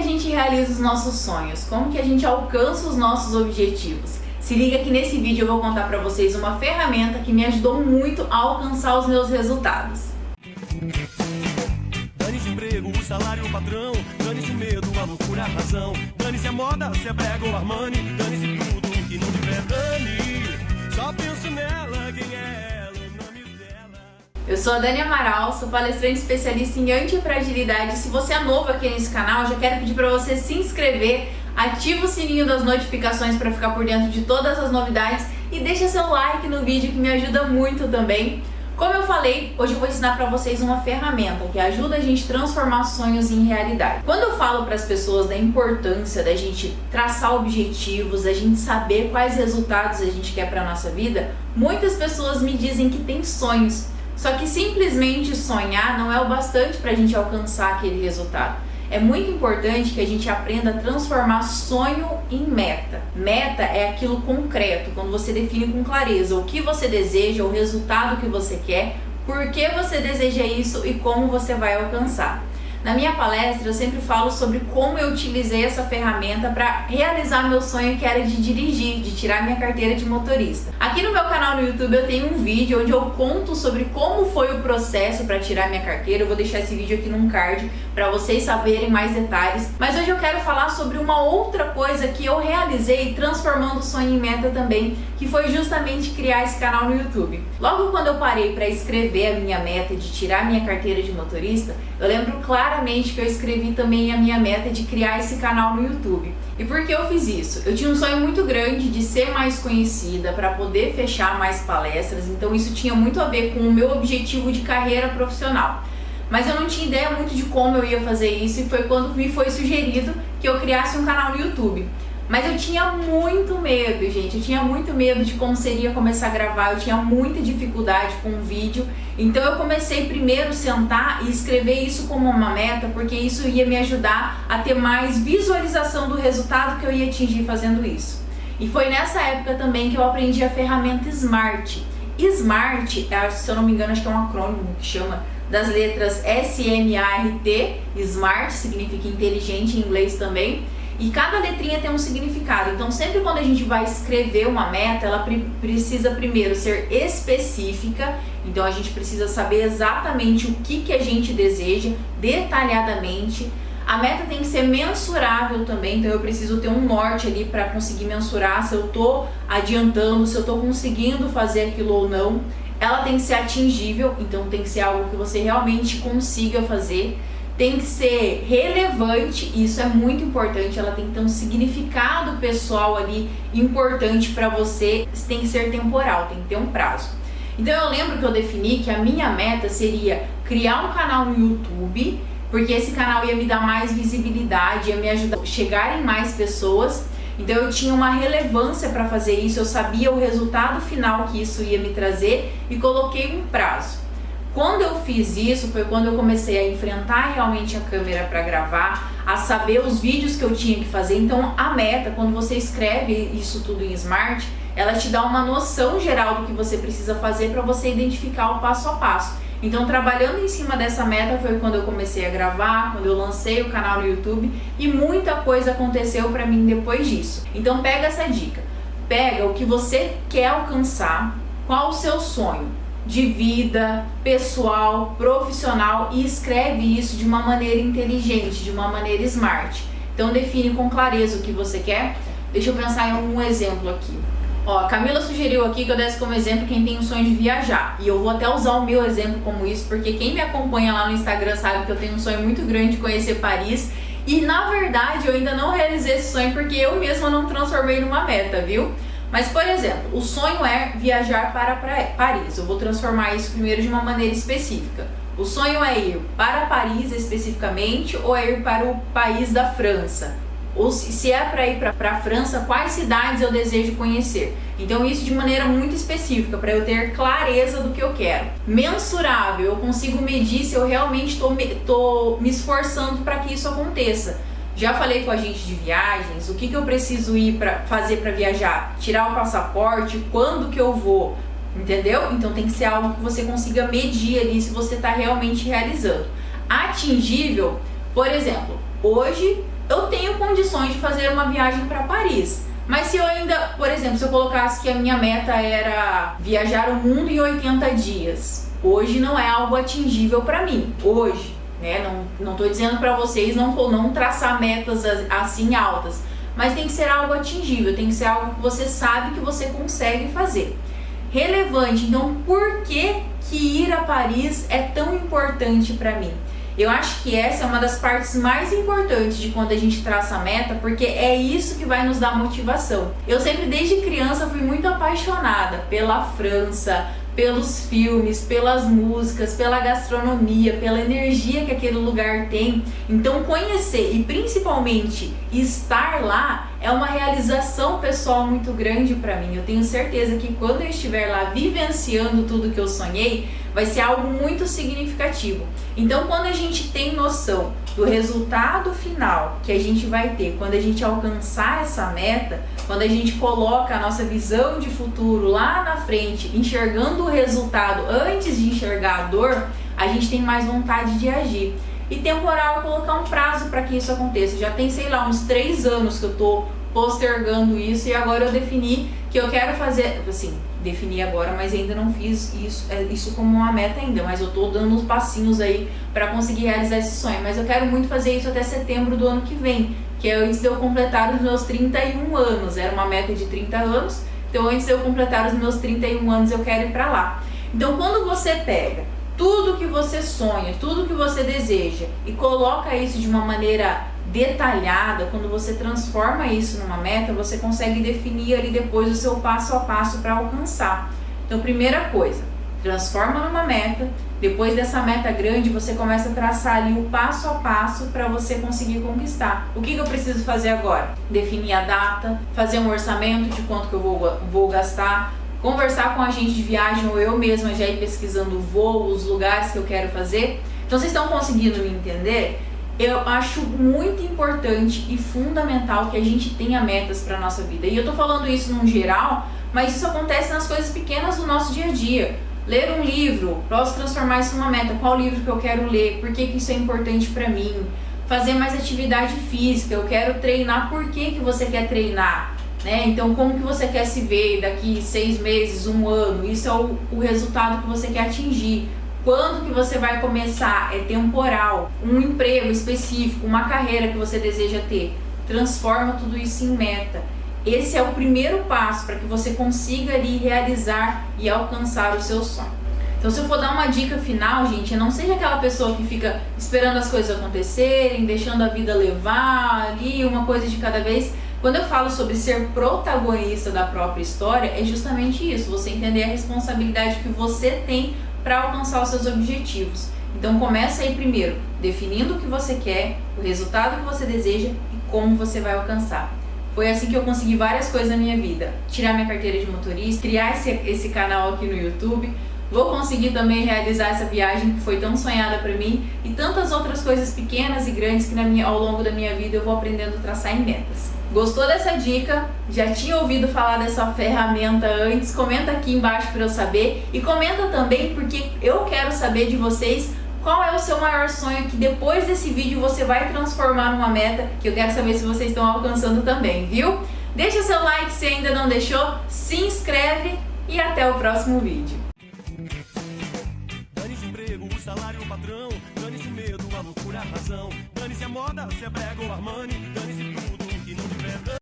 gente realiza os nossos sonhos? Como que a gente alcança os nossos objetivos? Se liga que nesse vídeo eu vou contar pra vocês uma ferramenta que me ajudou muito a alcançar os meus resultados. Dane-se o emprego, o salário, o patrão. Dane-se o medo, a loucura, a razão. Dane-se a moda, se é brega ou Armani. Dane-se tudo que não tiver dane. Só penso nela, quem é ela, o nome dela. Eu sou a Dani Amaral, sou palestrante especialista em antifragilidade. Se você é novo aqui nesse canal, eu já quero pedir para você se inscrever, ativa o sininho das notificações para ficar por dentro de todas as novidades e deixa seu like no vídeo que me ajuda muito também. Como eu falei, hoje eu vou ensinar para vocês uma ferramenta que ajuda a gente a transformar sonhos em realidade. Quando eu falo para as pessoas da importância da gente traçar objetivos, da gente saber quais resultados a gente quer para a nossa vida, muitas pessoas me dizem que tem sonhos. Só que simplesmente sonhar não é o bastante para a gente alcançar aquele resultado. É muito importante que a gente aprenda a transformar sonho em meta. Meta é aquilo concreto, quando você define com clareza o que você deseja, o resultado que você quer, por que você deseja isso e como você vai alcançar. Na minha palestra eu sempre falo sobre como eu utilizei essa ferramenta para realizar meu sonho, que era de dirigir, de tirar minha carteira de motorista. Aqui no meu canal no YouTube eu tenho um vídeo onde eu conto sobre como foi o processo para tirar minha carteira. Eu vou deixar esse vídeo aqui num card para vocês saberem mais detalhes. Mas hoje eu quero falar sobre uma outra coisa que eu realizei transformando o sonho em meta também, que foi justamente criar esse canal no YouTube. Logo quando eu parei para escrever a minha meta de tirar minha carteira de motorista, eu lembro claramente que eu escrevi também a minha meta de criar esse canal no YouTube. E por que eu fiz isso? Eu tinha um sonho muito grande de ser mais conhecida para poder fechar mais palestras, então isso tinha muito a ver com o meu objetivo de carreira profissional. Mas eu não tinha ideia muito de como eu ia fazer isso e foi quando me foi sugerido que eu criasse um canal no YouTube. Mas eu tinha muito medo, gente, eu tinha muito medo de como seria começar a gravar, eu tinha muita dificuldade com o vídeo. Então eu comecei primeiro a sentar e escrever isso como uma meta, porque isso ia me ajudar a ter mais visualização do resultado que eu ia atingir fazendo isso. E foi nessa época também que eu aprendi a ferramenta Smart. Smart, se eu não me engano, acho que é um acrônimo que chama das letras S-M-A-R-T, Smart significa inteligente em inglês também. E cada letrinha tem um significado, então sempre quando a gente vai escrever uma meta, ela precisa primeiro ser específica, então a gente precisa saber exatamente o que a gente deseja, detalhadamente. A meta tem que ser mensurável também, então eu preciso ter um norte ali para conseguir mensurar se eu estou adiantando, se eu estou conseguindo fazer aquilo ou não. Ela tem que ser atingível, então tem que ser algo que você realmente consiga fazer. Tem que ser relevante, isso é muito importante, ela tem que ter um significado pessoal ali importante para você, tem que ser temporal, tem que ter um prazo. Então eu lembro que eu defini que a minha meta seria criar um canal no YouTube, porque esse canal ia me dar mais visibilidade, ia me ajudar a chegar em mais pessoas. Então eu tinha uma relevância para fazer isso, eu sabia o resultado final que isso ia me trazer e coloquei um prazo. Quando eu fiz isso foi quando eu comecei a enfrentar realmente a câmera para gravar, a saber os vídeos que eu tinha que fazer. Então a meta, quando você escreve isso tudo em Smart, ela te dá uma noção geral do que você precisa fazer para você identificar o passo a passo. Então trabalhando em cima dessa meta foi quando eu comecei a gravar, quando eu lancei o canal no YouTube e muita coisa aconteceu para mim depois disso. Então pega essa dica, pega o que você quer alcançar, qual o seu sonho de vida, pessoal, profissional e escreve isso de uma maneira inteligente, de uma maneira smart. Então define com clareza o que você quer. Deixa eu pensar em algum exemplo aqui. Ó, a Camila sugeriu aqui que eu desse como exemplo quem tem o sonho de viajar. E eu vou até usar o meu exemplo como isso, porque quem me acompanha lá no Instagram sabe que eu tenho um sonho muito grande de conhecer Paris. E na verdade eu ainda não realizei esse sonho porque eu mesma não transformei numa meta, viu? Mas, por exemplo, o sonho é viajar para Paris. Eu vou transformar isso primeiro de uma maneira específica. O sonho é ir para Paris especificamente ou é ir para o país da França? Ou se é para ir para a França, quais cidades eu desejo conhecer? Então isso de maneira muito específica, para eu ter clareza do que eu quero. Mensurável, eu consigo medir se eu realmente estou me esforçando para que isso aconteça. Já falei com a gente de viagens, o que eu preciso ir para fazer para viajar? Tirar o passaporte, quando que eu vou? Entendeu? Então tem que ser algo que você consiga medir ali se você está realmente realizando. Atingível, por exemplo, hoje eu tenho condições de fazer uma viagem para Paris. Mas se eu ainda, por exemplo, se eu colocasse que a minha meta era viajar o mundo em 80 dias, hoje não é algo atingível para mim, hoje, né? Não tô dizendo para vocês não traçar metas assim altas, mas tem que ser algo atingível, tem que ser algo que você sabe que você consegue fazer. Relevante, então por que ir a Paris é tão importante para mim? Eu acho que essa é uma das partes mais importantes de quando a gente traça a meta, porque é isso que vai nos dar motivação. Eu sempre, desde criança, fui muito apaixonada pela França, pelos filmes, pelas músicas, pela gastronomia, pela energia que aquele lugar tem. Então conhecer e principalmente estar lá é uma realização pessoal muito grande para mim. Eu tenho certeza que quando eu estiver lá vivenciando tudo que eu sonhei, vai ser algo muito significativo. Então quando a gente tem noção do resultado final que a gente vai ter quando a gente alcançar essa meta, quando a gente coloca a nossa visão de futuro lá na frente, enxergando o resultado antes de enxergar a dor, a gente tem mais vontade de agir. E temporal é colocar um prazo para que isso aconteça. Já tem, sei lá, uns 3 anos que eu tô postergando isso, e agora eu defini que eu quero fazer, assim, defini agora, mas ainda não fiz isso como uma meta ainda, mas eu tô dando uns passinhos aí para conseguir realizar esse sonho. Mas eu quero muito fazer isso até setembro do ano que vem, que é antes de eu completar os meus 31 anos, era uma meta de 30 anos, então antes de eu completar os meus 31 anos eu quero ir para lá. Então quando você pega tudo que você sonha, tudo que você deseja e coloca isso de uma maneira detalhada, quando você transforma isso numa meta, você consegue definir ali depois o seu passo a passo para alcançar. Então, primeira coisa, transforma numa meta. Depois dessa meta grande, você começa a traçar ali o passo a passo para você conseguir conquistar. O que eu preciso fazer agora? Definir a data, fazer um orçamento de quanto que eu vou gastar, conversar com a agente de viagem ou eu mesma já ir pesquisando voos, lugares que eu quero fazer. Então, vocês estão conseguindo me entender? Eu acho muito importante e fundamental que a gente tenha metas para nossa vida. E eu tô falando isso num geral, mas isso acontece nas coisas pequenas do nosso dia a dia. Ler um livro, posso transformar isso numa meta. Qual livro que eu quero ler? Por que isso é importante para mim? Fazer mais atividade física, eu quero treinar. Por que você quer treinar? Né? Então, como que você quer se ver daqui 6 meses, 1 ano? Isso é o resultado que você quer atingir. Quando que você vai começar? É temporal. Um emprego específico, uma carreira que você deseja ter. Transforma tudo isso em meta. Esse é o primeiro passo para que você consiga ali realizar e alcançar o seu sonho. Então, se eu for dar uma dica final, gente, não seja aquela pessoa que fica esperando as coisas acontecerem, deixando a vida levar ali, uma coisa de cada vez. Quando eu falo sobre ser protagonista da própria história, é justamente isso, você entender a responsabilidade que você tem para alcançar os seus objetivos. Então começa aí primeiro, definindo o que você quer, o resultado que você deseja e como você vai alcançar. Foi assim que eu consegui várias coisas na minha vida. Tirar minha carteira de motorista, criar esse canal aqui no YouTube. Vou conseguir também realizar essa viagem que foi tão sonhada para mim e tantas outras coisas pequenas e grandes que ao longo da minha vida eu vou aprendendo a traçar em metas. Gostou dessa dica? Já tinha ouvido falar dessa ferramenta antes? Comenta aqui embaixo para eu saber e comenta também porque eu quero saber de vocês qual é o seu maior sonho que depois desse vídeo você vai transformar numa meta, que eu quero saber se vocês estão alcançando também, viu? Deixa seu like se ainda não deixou, se inscreve e até o próximo vídeo. Dane-se o emprego, o salário, o patrão. Dane-se o medo, a loucura, a razão. Dane-se a moda, se é brega ou Armani.